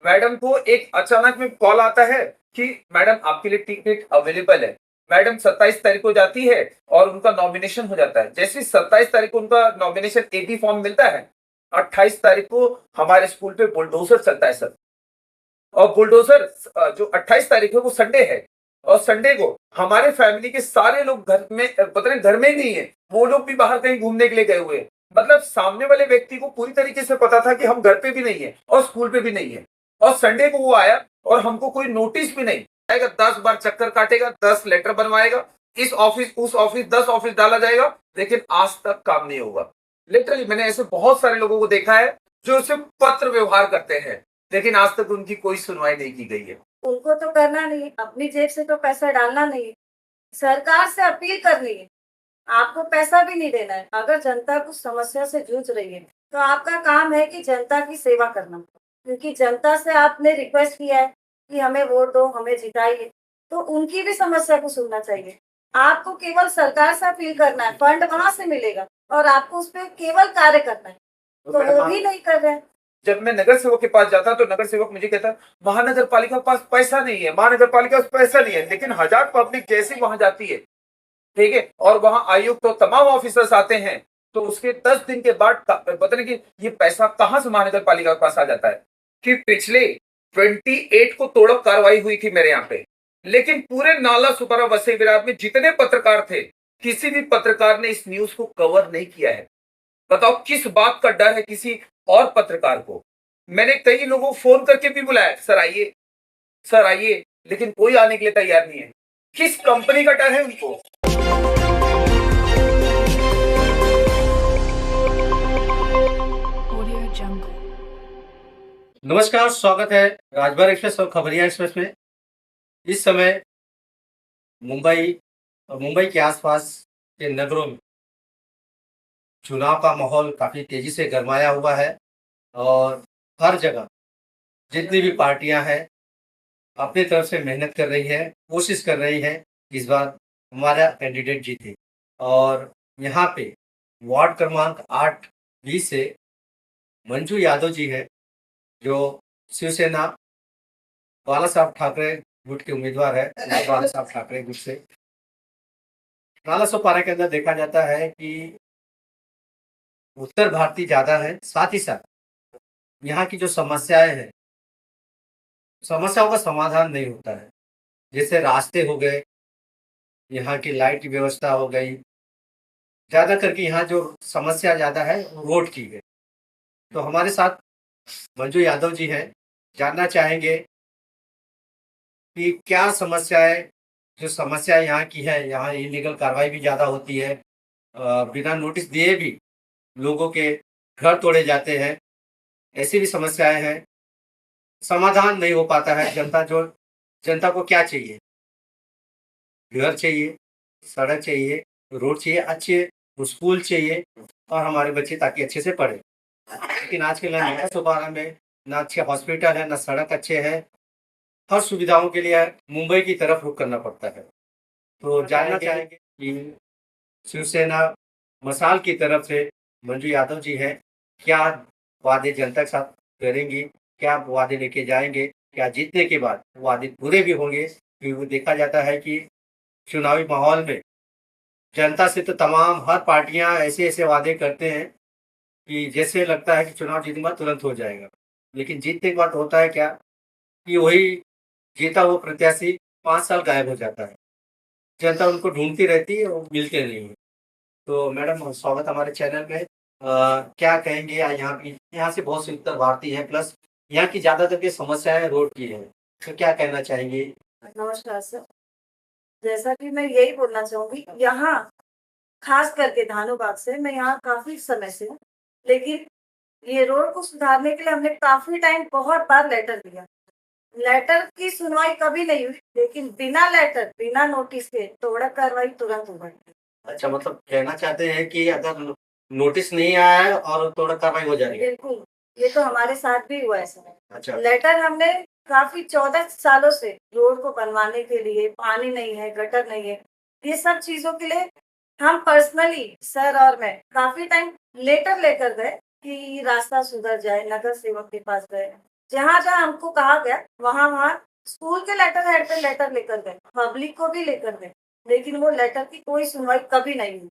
Madam को एक अचानक में कॉल आता है कि मैडम आपके लिए टिकट अवेलेबल है। मैडम 27 तारीख को जाती है और उनका नॉमिनेशन हो जाता है। जैसे 27 तारीख को उनका नॉमिनेशन एबी फॉर्म मिलता है, 28 तारीख को हमारे स्कूल पे बुलडोजर चलता है सर। और बुलडोजर जो 28 तारीख है वो संडे है, और संडे को हमारे फैमिली के सारे लोग घर में, पता नहीं घर में ही नहीं है, वो लोग भी बाहर कहीं घूमने के लिए गए हुए हैं। मतलब सामने वाले व्यक्ति को पूरी तरीके से पता था कि हम घर पे भी नहीं है और स्कूल पे भी नहीं है, और संडे को वो आया और हमको कोई नोटिस भी नहीं आएगा। 10 बार चक्कर काटेगा, 10 लेटर बनवाएगा, इस ऑफिस उस ऑफिस, 10 ऑफिस डाला जाएगा, लेकिन आज तक काम नहीं होगा। लिटरली मैंने ऐसे बहुत सारे लोगों को देखा है जो सिर्फ पत्र व्यवहार करते हैं, लेकिन आज तक उनकी कोई सुनवाई नहीं की गई है। उनको तो करना नहीं है, अपनी जेब से तो पैसा डालना नहीं है, सरकार से अपील करनी है। आपको पैसा भी नहीं देना है। अगर जनता कुछ समस्या से जूझ रही है, तो आपका काम है कि जनता की सेवा करना। क्योंकि जनता से आपने रिक्वेस्ट किया है कि हमें वोट दो, हमें जिताइए, तो उनकी भी समस्या को सुनना चाहिए। आपको केवल सरकार से अपील करना है, फंड वहाँ से मिलेगा और आपको उस पे केवल कार्य करना है, तो वो भी नहीं कर रहे हैं। जब मैं नगर सेवक के पास जाता तो नगर सेवक मुझे कहता महानगर पालिका के पास पैसा नहीं है, महानगर पालिका के पास पैसा नहीं है, लेकिन हजार पब्लिक जैसे वहां जाती है, ठीक है, और वहां आयुक्त तो तमाम ऑफिसर्स आते हैं, तो उसके 10 दिन के बाद पता नहीं कि ये पैसा कहां से महानगर पालिका के पास आ जाता है। कि पिछले 28 को तोड़क कार्रवाई हुई थी मेरे यहाँ पे, लेकिन पूरे नाला सुपारा वसई विरार में जितने पत्रकार थे, किसी भी पत्रकार ने इस न्यूज को कवर नहीं किया है। बताओ किस बात का डर है किसी और पत्रकार को। मैंने कई लोगों को फोन करके भी बुलाया, सर आइए, सर आइए, लेकिन कोई आने के लिए तैयार नहीं है। किस कंपनी का डर है उनको। नमस्कार, स्वागत है राजभर एक्सप्रेस और खबरिया एक्सप्रेस में। इस समय मुंबई और मुंबई के आसपास के नगरों में चुनाव का माहौल काफ़ी तेज़ी से गरमाया हुआ है और हर जगह जितनी भी पार्टियां हैं अपनी तरफ से मेहनत कर रही है, कोशिश कर रही है इस बार हमारा कैंडिडेट जीते। और यहाँ पे वार्ड क्रमांक 8 बी से मंजू यादव जी है, जो शिवसेना बाला साहब ठाकरे गुट के उम्मीदवार है। बाला साहब ठाकरे गुट से नाला सोपारा के अंदर देखा जाता है कि उत्तर भारतीय ज़्यादा है, साथ ही साथ यहाँ की जो समस्याएं हैं, समस्याओं का समाधान नहीं होता है। जैसे रास्ते हो गए, यहाँ की लाइट की व्यवस्था हो गई, ज़्यादा करके यहाँ जो समस्या ज़्यादा है वो रोड की है। तो हमारे साथ मंजू यादव जी हैं, जानना चाहेंगे कि क्या समस्या है। जो समस्या यहाँ की है, यहाँ इलीगल कार्रवाई भी ज़्यादा होती है, बिना नोटिस दिए भी लोगों के घर तोड़े जाते हैं, ऐसी भी समस्याएं हैं, समाधान नहीं हो पाता है। जनता को क्या चाहिए? घर चाहिए, सड़क चाहिए, रोड चाहिए, अच्छे स्कूल चाहिए और हमारे बच्चे ताकि अच्छे से पढ़े। लेकिन आज के नया सोपारा में ना अच्छे हॉस्पिटल है, ना सड़क अच्छे है। हर सुविधाओं के लिए मुंबई की तरफ रुख करना पड़ता है। तो जानना चाहेंगे कि शिवसेना मसाल की तरफ से मंजू यादव जी हैं, क्या वादे जनता के साथ करेंगी, क्या वादे लेके जाएंगे, क्या जीतने के बाद वादे पूरे भी होंगे? क्योंकि देखा जाता है कि चुनावी माहौल में जनता से तो तमाम हर पार्टियां ऐसे ऐसे वादे करते हैं कि जैसे लगता है कि चुनाव जीतने बाद तुरंत हो जाएगा, लेकिन जीतने के बाद होता है क्या कि वही जीता हुआ प्रत्याशी 5 साल गायब हो जाता है। जनता उनको ढूंढती रहती है और मिलते नहीं है। तो मैडम, स्वागत हमारे चैनल में। क्या कहेंगे, यहाँ से बहुत सी उत्तर भारतीय है, प्लस यहाँ की ज़्यादातर की समस्याएं रोड की है, तो क्या कहना चाहेंगे? नमस्कार सर। जैसा कि मैं यही बोलना चाहूंगी, यहाँ खास करके धानुबाग से मैं यहाँ काफी समय से हूँ, लेकिन ये रोड को सुधारने के लिए हमने काफी टाइम बहुत बार लेटर दिया। लेटर की सुनवाई कभी नहीं हुई, लेकिन बिना लेटर बिना नोटिस के तोड़क कार्रवाई तुरंत हो गई। अच्छा, मतलब कहना चाहते हैं कि अगर नोटिस नहीं आया है और तोड़ा कार्रवाई हो जाएगी? बिल्कुल, ये तो हमारे साथ भी हुआ है सर। अच्छा। लेटर हमने काफी 14 सालों से रोड को बनवाने के लिए, पानी नहीं है, गटर नहीं है, ये सब चीजों के लिए हम पर्सनली सर और मैं काफी टाइम लेटर लेकर गए कि रास्ता सुधर जाए। नगर सेवक के पास गए, जहाँ जहाँ हमको कहा गया वहाँ वहाँ स्कूल के लेटर हेड पे लेटर लेकर गए, पब्लिक को भी लेकर गए, लेकिन वो लेटर की कोई सुनवाई कभी नहीं हुई।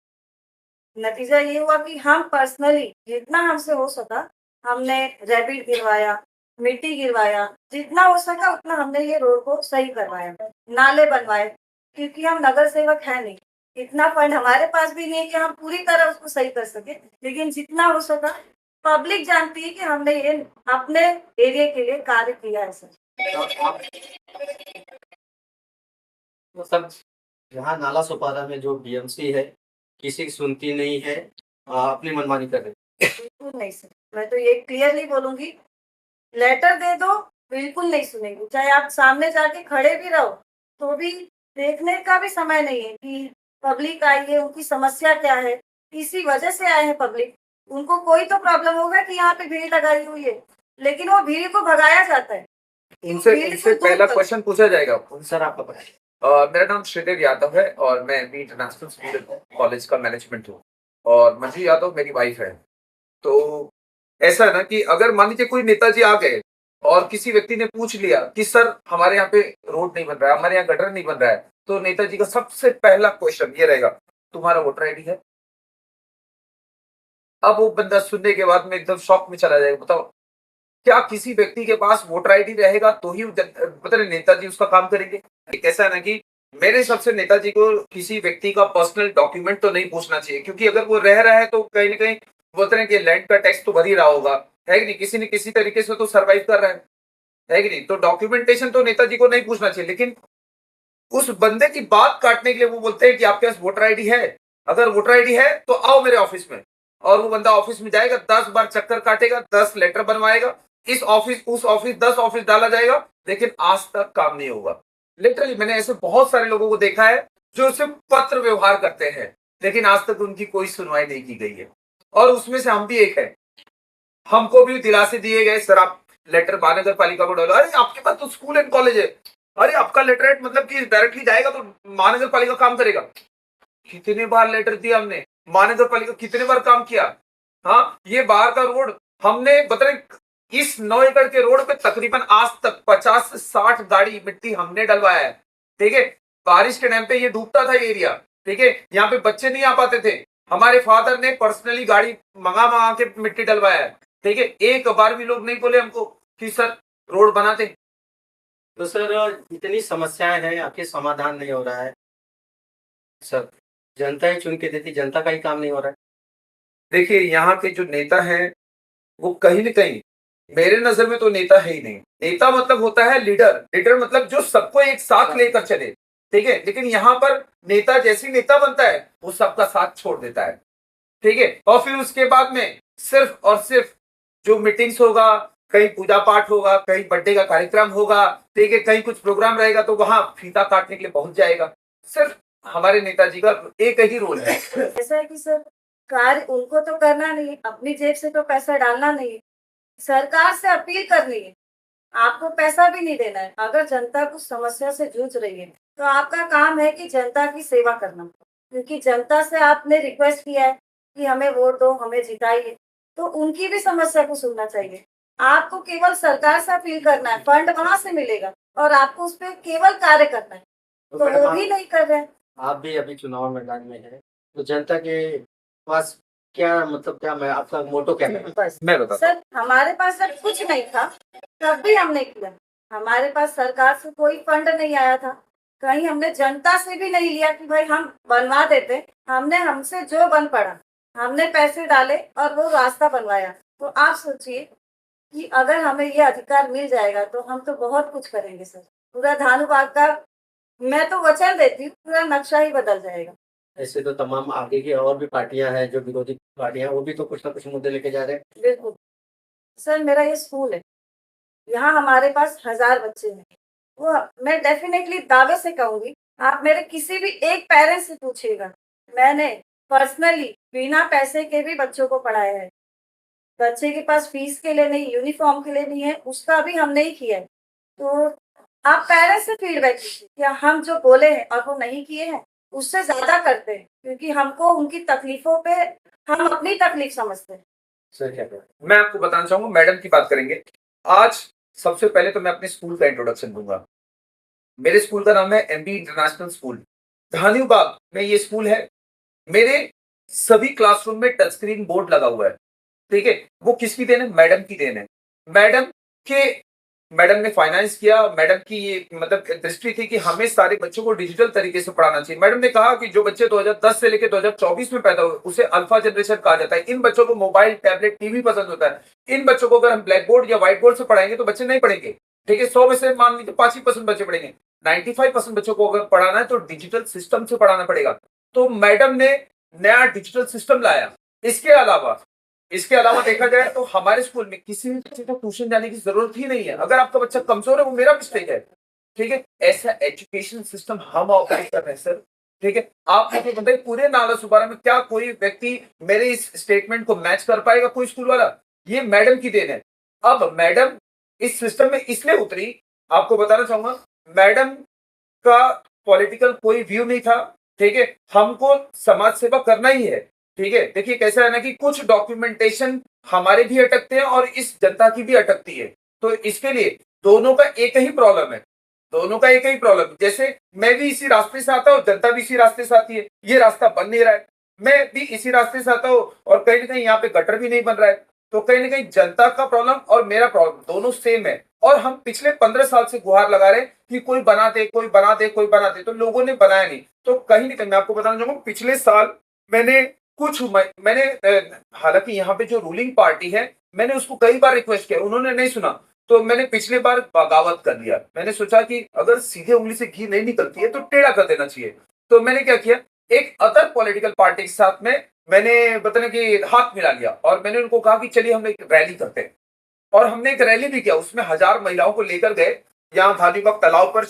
नतीजा ये हुआ कि हम पर्सनली जितना हमसे हो सका हमने रैबिट गिरवाया, मिट्टी गिरवाया, जितना हो सका उतना हमने ये रोड को सही करवाया, नाले बनवाए, क्योंकि हम नगर सेवक है नहीं, इतना फंड हमारे पास भी नहीं है कि हम पूरी तरह उसको सही कर सके, लेकिन जितना हो सका पब्लिक जानती है कि हमने ये अपने एरिया के लिए कार्य किया है सर। तो सब यहाँ नाला सोपारा में जो बीएमसी है किसी की सुनती नहीं है, अपनी मनमानी कर रही है। बिल्कुल नहीं सर, मैं तो ये क्लियरली बोलूंगी, लेटर दे दो बिल्कुल नहीं सुनेंगे, चाहे आप सामने जाके खड़े भी रहो तो भी देखने का भी समय नहीं है कि पब्लिक आई है, उनकी समस्या क्या है, इसी वजह से आए हैं पब्लिक। उनको कोई तो प्रॉब्लम होगा कि यहाँ पे भीड़ लगाई हुई है, लेकिन वो भीड़ को भगाया जाता है। इनसे इनसे पहला क्वेश्चन पूछा जाएगा। सर आपका बताइए। मेरा नाम श्रीदेव यादव है और मैं भी इंटरनेशनल स्कूल कॉलेज का मैनेजमेंट हूँ और मंजू यादव मेरी वाइफ है। तो ऐसा है ना कि अगर मान लीजिए कोई नेताजी आ गए और किसी व्यक्ति ने पूछ लिया कि सर हमारे यहाँ पे रोड नहीं बन रहा है, हमारे यहाँ गटर नहीं बन रहा है, तो नेताजी का सबसे पहला क्वेश्चन ये रहेगा, तुम्हारा वोटर आईडी है? अब वो बंदा सुनने के बाद में एकदम शॉक में चला जाएगा। बताओ क्या किसी व्यक्ति के पास वोटर आईडी रहेगा तो ही पता नहीं नेताजी उसका काम करेंगे? कैसा है ना कि मेरे हिसाब से नेताजी को किसी व्यक्ति का पर्सनल डॉक्यूमेंट तो नहीं पूछना चाहिए, क्योंकि अगर वो रह रहा है तो कहीं ना कहीं बोलते हैं कि लैंड का टैक्स तो भर ही रहा होगा, है कि नहीं, किसी न किसी तरीके से तो सर्वाइव कर रहा है कि नहीं, तो डॉक्यूमेंटेशन तो नेताजी को नहीं पूछना चाहिए। लेकिन उस बंदे की बात काटने के लिए वो बोलते हैं कि आपके पास वोटर आईडी है, अगर वोटर आईडी है तो आओ मेरे ऑफिस में, और वो बंदा ऑफिस में जाएगा, 10 बार चक्कर काटेगा, 10 लेटर बनवाएगा, इस ऑफिस उस ऑफिस 10 ऑफिस डाला जाएगा, लेकिन आज तक काम नहीं होगा। लिटरली मैंने ऐसे बहुत सारे लोगों को देखा है जो सिर्फ पत्र व्यवहार करते हैं, लेकिन आज तक उनकी कोई सुनवाई नहीं की गई है, और उसमें से हम भी एक है। हमको भी दिलासे दिए गए, सर आप लेटर महानगर पालिका को डालो, अरे आपके पास तो स्कूल एंड कॉलेज है, अरे आपका लेटर मतलब कि डायरेक्टली जाएगा तो महानगर पालिका काम करेगा। कितने बार लेटर दिया हमने, महानगर पालिका कितने बार काम किया। हाँ, ये बाहर का रोड हमने बताए, इस 9 एकड़ के रोड पे तकरीबन आज तक 50 से 60 गाड़ी मिट्टी हमने डलवाया है, ठीक है। बारिश के टाइम पे ये डूबता था ये एरिया, ठीक है, यहाँ पे बच्चे नहीं आ पाते थे, हमारे फादर ने पर्सनली गाड़ी मंगा के मिट्टी डलवाया है, ठीक है। एक बार भी लोग नहीं बोले हमको कि सर रोड बनाते। तो सर इतनी समस्याएं हैं, आखिर समाधान नहीं हो रहा है। सर जनता ही चुन के देती, जनता का ही काम नहीं हो रहा है। देखिए यहाँ के जो नेता हैं वो कहीं न कहीं मेरे नजर में तो नेता है ही नहीं। नेता मतलब होता है लीडर, लीडर मतलब जो सबको एक साथ लेकर चले, ठीक है। लेकिन यहाँ पर नेता जैसी नेता बनता है वो सबका साथ छोड़ देता है, ठीक है। और फिर उसके बाद में सिर्फ और सिर्फ जो मीटिंग्स होगा, कहीं पूजा पाठ होगा, कहीं बर्थडे का कार्यक्रम होगा, ठीक है, कहीं कुछ प्रोग्राम रहेगा तो वहां फीता काटने के लिए पहुंच जाएगा। सिर्फ हमारे नेताजी का एक ही रोल है। ऐसा है कि सर कार्य उनको तो करना नहीं है, अपनी जेब से तो पैसा डालना नहीं है, सरकार से अपील करनी है, आपको पैसा भी नहीं देना है। अगर जनता कुछ समस्या से जूझ रही है तो आपका काम है कि जनता की सेवा करना, क्योंकि जनता से आपने रिक्वेस्ट किया है कि हमें वोट दो, हमें जिताइए, तो उनकी भी समस्या को सुनना चाहिए। आपको केवल सरकार से अपील करना है, फंड वहां से मिलेगा और आपको उस पर केवल कार्य करना है, तो वो भी नहीं कर रहे हैं। आप भी अभी चुनाव मैदान में है, तो जनता के पास क्या मतलब, क्या मैं आपका मोटो क्या है? बस मैं बताता सर, हमारे पास जब कुछ नहीं था तब भी हमने किया, हमारे पास सरकार से कोई फंड नहीं आया था, कहीं हमने जनता से भी नहीं लिया कि भाई हम बनवा देते, हमने हमसे जो बन पड़ा हमने पैसे डाले और वो रास्ता बनवाया। तो आप सोचिए कि अगर हमें ये अधिकार मिल जाएगा तो हम तो बहुत कुछ करेंगे सर, पूरा धानुबाग का मैं तो वचन देती हूँ, पूरा नक्शा ही बदल जाएगा। ऐसे तो तमाम आगे की और भी पार्टियां हैं, जो विरोधी पार्टियां, वो भी तो कुछ ना कुछ मुद्दे लेके जा रहे हैं। बिल्कुल सर, मेरा ये स्कूल है, यहाँ हमारे पास 1000 बच्चे हैं, वो मैं डेफिनेटली दावे से कहूंगी, आप मेरे किसी भी एक पेरेंट्स से पूछिएगा, मैंने पर्सनली बिना पैसे के भी बच्चों को पढ़ाया है। बच्चे के पास फीस के लिए नहीं, यूनिफॉर्म के लिए नहीं है, उसका भी हमने ही किया है। तो आप पेरेंट्स से फीडबैक कीजिए, क्या हम जो बोले हैं और वो नहीं किए हैं, उससे ज्यादा करते हैं, क्योंकि हमको उनकी तकलीफों पे हम अपनी तकलीफ समझते हैं। सर क्या करें? मैं आपको बताना चाहूंगा, मैडम की बात करेंगे। आज सबसे पहले तो मैं अपने स्कूल का इंट्रोडक्शन दूंगा। मेरे स्कूल का नाम है एमबी इंटरनेशनल स्कूल, धानियों बाग में ये स्कूल है। मेरे सभी क्लासरूम में टच स्क्रीन बोर्ड लगा हुआ है। ठीक है, वो किसकी देन है? मैडम की देन है। मैडम के मैडम ने फाइनेंस किया। मैडम की ये मतलब दृष्टि थी कि हमें सारे बच्चों को डिजिटल तरीके से पढ़ाना चाहिए। मैडम ने कहा कि जो बच्चे 2010 से लेकर 2024 में पैदा हुए उसे अल्फा जनरेशन कहा जाता है। इन बच्चों को मोबाइल, टैबलेट, टीवी पसंद होता है। इन बच्चों को अगर हम ब्लैक बोर्ड या व्हाइट बोर्ड से पढ़ाएंगे तो बच्चे नहीं पढ़ेंगे। ठीक है, 100 में से मान लीजिए 5% बच्चे पढ़ेंगे। 95% बच्चों को अगर पढ़ाना है तो डिजिटल सिस्टम से पढ़ाना पड़ेगा। तो मैडम ने नया डिजिटल सिस्टम लाया। इसके अलावा देखा जाए तो हमारे स्कूल में किसी भी बच्चे को ट्यूशन जाने की जरूरत ही नहीं है। अगर आपका बच्चा कमजोर है वो मेरा मिस्टेक है। ठीक है, ऐसा एजुकेशन सिस्टम हम ऑपरेट कर रहे हैं सर। ठीक है, आप मुझे बताइए पूरे नाला सुबारा में क्या कोई व्यक्ति मेरे इस स्टेटमेंट को मैच कर पाएगा? कोई स्कूल वाला? ये मैडम की देन है। अब मैडम इस सिस्टम में इसलिए उतरी, आपको बताना चाहूंगा, मैडम का पॉलिटिकल कोई व्यू नहीं था। ठीक है, हमको समाज सेवा करना ही है। ठीक है, देखिए कैसा है ना कि कुछ डॉक्यूमेंटेशन हमारे भी अटकते हैं और इस जनता की भी अटकती है। तो इसके लिए दोनों का एक ही प्रॉब्लम है। जैसे मैं भी इसी रास्ते से आता हूँ, जनता भी इसी रास्ते से आती है। ये रास्ता बन नहीं रहा है, मैं भी इसी रास्ते से आता हूँ और कहीं ना कहीं यहाँ पे गटर भी नहीं बन रहा है। तो कहीं ना कहीं जनता का प्रॉब्लम और मेरा प्रॉब्लम दोनों सेम है। और हम पिछले 15 साल से गुहार लगा रहे हैं कि कोई बना दे, कोई बना दे, कोई बना दे। तो लोगों ने बनाया नहीं। तो कहीं ना कहीं मैं आपको बताना चाहूंगा, पिछले साल मैंने हालांकि यहाँ पे जो रूलिंग पार्टी है, मैंने उसको कई बार रिक्वेस्ट किया, उन्होंने नहीं सुना। तो मैंने पिछली बार बगावत कर दिया। मैंने सोचा कि अगर सीधे उंगली से घी नहीं निकलती है तो टेढ़ा कर देना चाहिए। तो मैंने क्या किया, एक अदर पॉलिटिकल पार्टी के साथ में मैंने बताने की हाथ मिला लिया और मैंने उनको कहा कि चलिए हम एक रैली करते हैं। और हमने एक रैली भी किया, उसमें 1000 महिलाओं को लेकर गए। यहाँ धानीबाग तालाब पर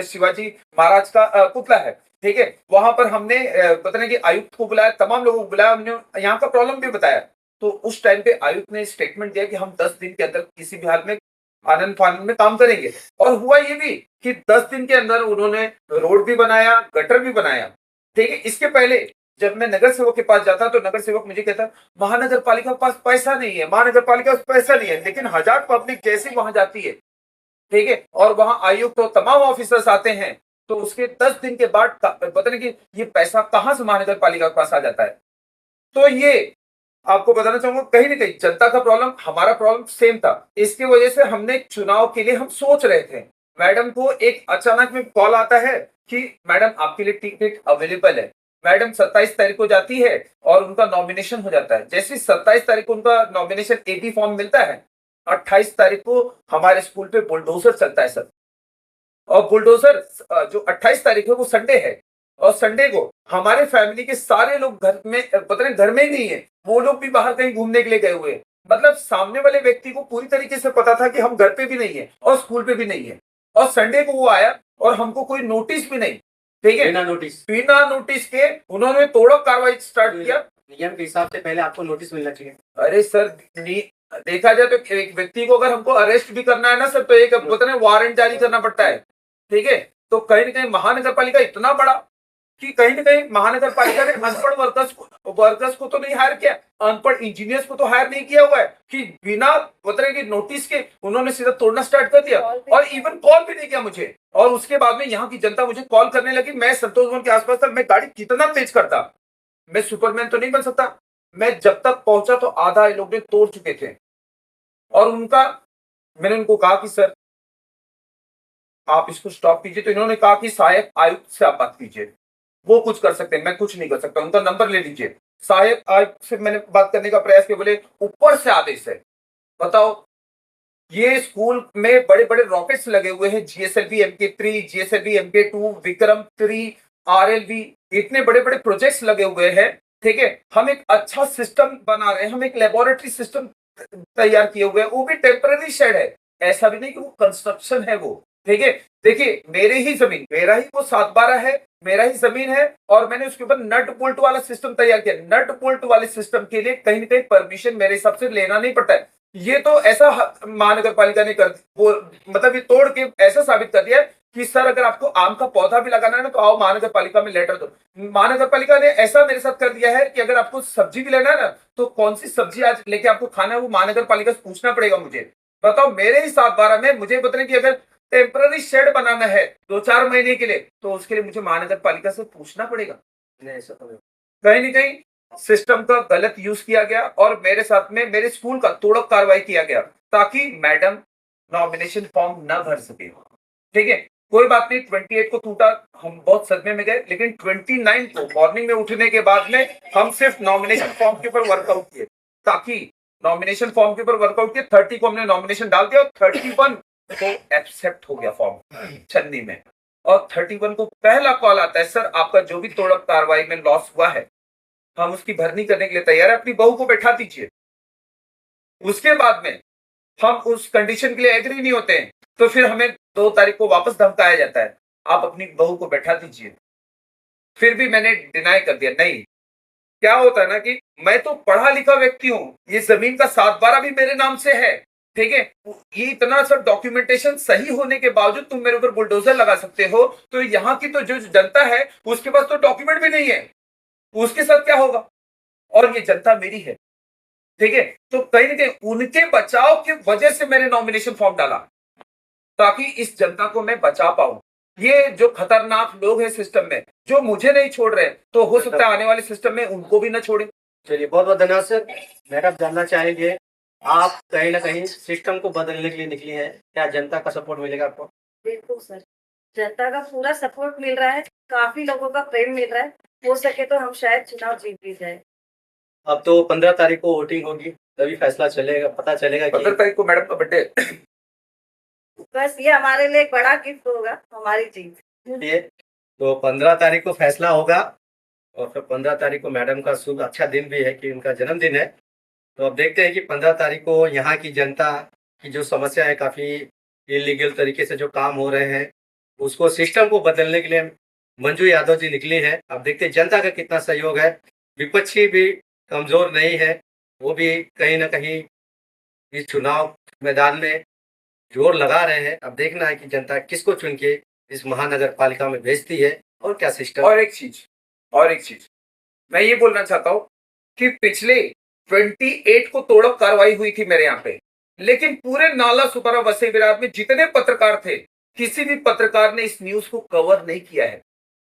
शिवाजी महाराज का पुतला है। ठीक है, वहां पर हमने बताने की आयुक्त को बुलाया, तमाम लोगों को बुलाया, हमने यहाँ का प्रॉब्लम भी बताया। तो उस टाइम पे आयुक्त ने स्टेटमेंट दिया कि हम 10 दिन के अंदर किसी भी हाल में आनंद फानंद में काम करेंगे। और हुआ ये भी कि 10 दिन के अंदर उन्होंने रोड भी बनाया, गटर भी बनाया। ठीक है, इसके पहले जब मैं नगर सेवक के पास जाता तो नगर सेवक मुझे कहता महानगर पालिका के पास पैसा नहीं है, महानगर पालिका के पास पैसा नहीं है। लेकिन 1000 पब्लिक जैसे वहां जाती है, ठीक है, और वहां आयुक्त तो तमाम ऑफिसर्स आते हैं, तो उसके 10 दिन के बाद पता नहीं कि ये पैसा कहां से महानगर पालिका के पास आ जाता है। तो ये आपको बताना चाहूंगा, कहीं ना कहीं जनता का प्रॉब्लम हमारा प्रॉब्लम सेम था। इसकी वजह से हमने चुनाव के लिए हम सोच रहे थे। मैडम को एक अचानक में कॉल आता है कि मैडम आपके लिए टिकट अवेलेबल है। मैडम 27 तारीख को जाती है और उनका नॉमिनेशन हो जाता है। जैसे 27 तारीख को उनका नॉमिनेशन एबी फॉर्म मिलता है, 28 तारीख को हमारे स्कूल पे बुलडोजर चलता है सर। और बुलडोजर जो 28 तारीख है वो संडे है, और संडे को हमारे फैमिली के सारे लोग घर में, पता नहीं घर में ही नहीं है, वो लोग भी बाहर कहीं घूमने के लिए गए हुए हैं। मतलब सामने वाले व्यक्ति को पूरी तरीके से पता था कि हम घर पे भी नहीं है और स्कूल पे भी नहीं है। और संडे को वो आया और हमको कोई नोटिस भी नहीं। ठीक है, बिना नोटिस के उन्होंने तोड़ो कार्रवाई स्टार्ट किया। नियम के हिसाब से पहले आपको नोटिस मिलना चाहिए। अरे सर, देखा जाए तो एक व्यक्ति को अगर हमको अरेस्ट भी करना है ना सर, तो एक पता नहीं वारंट जारी करना पड़ता है। ठीक है, तो कहीं ना कहीं महानगर पालिका इतना बड़ा कि कहीं ना कहीं महानगर पालिका ने अनपढ़ वर्कर्स को तो नहीं हायर किया, अनपढ़ इंजीनियर्स को तो हायर नहीं किया हुआ है कि बिना पता नहीं कि नोटिस के उन्होंने सीधा तोड़ना स्टार्ट कर दिया। और इवन कॉल भी नहीं किया मुझे। और उसके बाद में यहाँ की जनता मुझे कॉल करने लगी। मैं संतोष भवन के आसपास था, मैं गाड़ी कितना तेज करता, मैं सुपरमैन तो नहीं बन सकता। मैं जब तक पहुंचा तो आधा लोग ने तोड़ चुके थे। और मैंने उनको कहा कि सर आप इसको स्टॉप कीजिए। तो इन्होंने कहा कि सहायक आयुक्त से आप बात कीजिए, वो कुछ कर सकते हैं, मैं कुछ नहीं कर सकता, उनका नंबर ले लीजिए। सहायक आयुक्त से मैंने बात करने का प्रयास किया, बोले ऊपर से आदेश है। बताओ, ये स्कूल में बड़े बड़े रॉकेट्स लगे हुए हैं, GSLV MK3, GSLV MK2, Vikram 3, RLV, इतने बड़े बड़े प्रोजेक्ट्स लगे हुए हैं। ठीक है, हम एक अच्छा सिस्टम बना रहे हैं, हम एक लेबोरेटरी सिस्टम तैयार किए हुए हैं, वो भी टेम्पररी शेड है, ऐसा भी नहीं कि वो कंस्ट्रक्शन है वो। ठीक है, देखिए मेरे ही जमीन, मेरा ही वो 7/12 है, मेरा ही जमीन है, और मैंने उसके ऊपर नट बोल्ट वाला सिस्टम तैयार किया। नट बोल्ट वाले सिस्टम के लिए कहीं ना कहीं परमिशन मेरे हिसाब से लेना नहीं पड़ता है। ये तो ऐसा महानगर पालिका ने कर वो मतलब ये तोड़ के ऐसा साबित कर दिया कि सर अगर आपको आम का पौधा भी लगाना है ना तो आओ महानगर पालिका में लेटर दो। महानगर पालिका ने ऐसा मेरे साथ कर दिया है कि अगर आपको सब्जी भी लेना है ना तो कौन सी सब्जी आज लेके आपको खाना है वो महानगर पालिका से पूछना पड़ेगा मुझे। बताओ मेरे ही 7/12 में मुझे बताने की अगर टेम्पररी शेड बनाना है 2-4 महीने के लिए, तो उसके लिए मुझे महानगर पालिका से पूछना पड़ेगा। नहीं ऐसा तो नहीं। कहीं न कहीं सिस्टम का गलत यूज किया गया और मेरे साथ में मेरे स्कूल का तोड़क कार्रवाई किया गया ताकि मैडम नॉमिनेशन फॉर्म ना भर सके। ठीक है, कोई बात नहीं, 28 को टूटा, हम बहुत सदमे में गए, लेकिन 29 को मॉर्निंग में उठने के बाद में हम सिर्फ नॉमिनेशन फॉर्म के ऊपर वर्कआउट किए, ताकि नॉमिनेशन फॉर्म के ऊपर वर्कआउट किए। 30 को हमने नॉमिनेशन डाल दिया और 31 को एक्सेप्ट हो गया फॉर्म छन्नी में, और 31 को पहला कॉल आता है, सर आपका जो भी तोड़क कार्रवाई में लॉस हुआ है हम उसकी भरनी करने के लिए तैयार है, अपनी बहू को बैठा दीजिए। उसके बाद में हम उस कंडीशन के लिए एग्री नहीं होते हैं तो फिर हमें 2 तारीख को वापस धमकाया जाता है, आप अपनी बहू को बैठा दीजिए। फिर भी मैंने डिनाई कर दिया, नहीं। क्या होता है ना कि मैं तो पढ़ा लिखा व्यक्ति हूं, ये जमीन का 7/12 भी मेरे नाम से है, ठीक है। ये इतना सब डॉक्यूमेंटेशन सही होने के बावजूद तुम मेरे ऊपर बुलडोजर लगा सकते हो, तो यहाँ की तो जो जनता है उसके पास तो डॉक्यूमेंट भी नहीं है, उसके साथ क्या होगा? और ये जनता मेरी है, ठीक है। तो कहीं ना कहीं उनके बचाव की वजह से मैंने नॉमिनेशन फॉर्म डाला ताकि इस जनता को मैं बचा पाऊं। ये जो खतरनाक लोग हैं सिस्टम में, जो मुझे नहीं छोड़ रहे, तो हो सकता है आने वाले सिस्टम में उनको भी ना छोड़े। चलिए बहुत बहुत धन्यवाद सर। मैडम जानना चाहेंगे, आप कहीं ना कहीं सिस्टम को बदलने के लिए निकली हैं, क्या जनता का सपोर्ट मिलेगा आपको? बिल्कुल सर, जनता का पूरा सपोर्ट मिल रहा है, काफी लोगों का प्रेम मिल रहा है। हो सके तो हम शायद चुनाव जीत भी जाए। अब तो 15 तारीख को वोटिंग होगी, तभी फैसला चलेगा, पता चलेगा 15 कि तारीख को मैडम का बर्थडे। बस ये हमारे लिए एक बड़ा गिफ्ट होगा, हमारी जीत। ये तो 15 तारीख को फैसला होगा, और फिर 15 तारीख को मैडम का शुभ अच्छा दिन भी है कि उनका जन्मदिन है। तो अब देखते हैं कि 15 तारीख को यहाँ की जनता की जो समस्या है, काफ़ी इलीगल तरीके से जो काम हो रहे हैं, उसको सिस्टम को बदलने के लिए मंजू यादव जी निकली है। अब देखते हैं जनता का कितना सहयोग है। विपक्षी भी कमज़ोर नहीं है, वो भी कहीं ना कहीं इस चुनाव मैदान में जोर लगा रहे हैं। अब देखना है कि जनता किसको चुन के इस महानगर पालिका में भेजती है और क्या सिस्टम। और एक चीज मैं ये बोलना चाहता हूँ कि पिछले 28 को तोड़क कार्रवाई हुई थी मेरे यहाँ पे, लेकिन पूरे नाला सुपारा वसई विरार में जितने पत्रकार थे, किसी भी पत्रकार ने इस न्यूज को कवर नहीं किया है।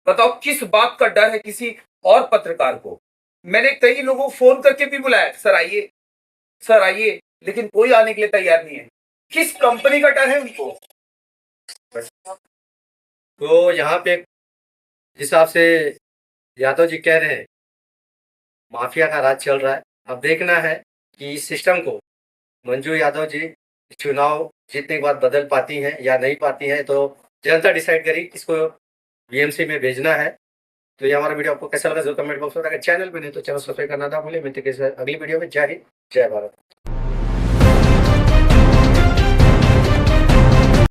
बताओ किस बात का डर है किसी और पत्रकार को? मैंने कई लोगों को फोन करके भी बुलाया, सर आइए, लेकिन कोई आने के लिए तैयार नहीं है। किस कंपनी का डर है उनको? तो यहाँ पे जिस हिसाब से यादव जी कह रहे हैं, माफिया का राज चल रहा है। अब देखना है कि इस सिस्टम को मंजू यादव जी चुनाव जीतने के बाद बदल पाती हैं या नहीं पाती हैं, तो जनता डिसाइड करेगी किसको बीएमसी में भेजना है। तो ये हमारा वीडियो आपको कैसा लगा जरूर कमेंट बॉक्स में बताइए। चैनल पे नहीं तो चैनल सब्सक्राइब करना ना भूलें। मिलते हैं किसी अगली वीडियो में। जय हिंद, जय भारत।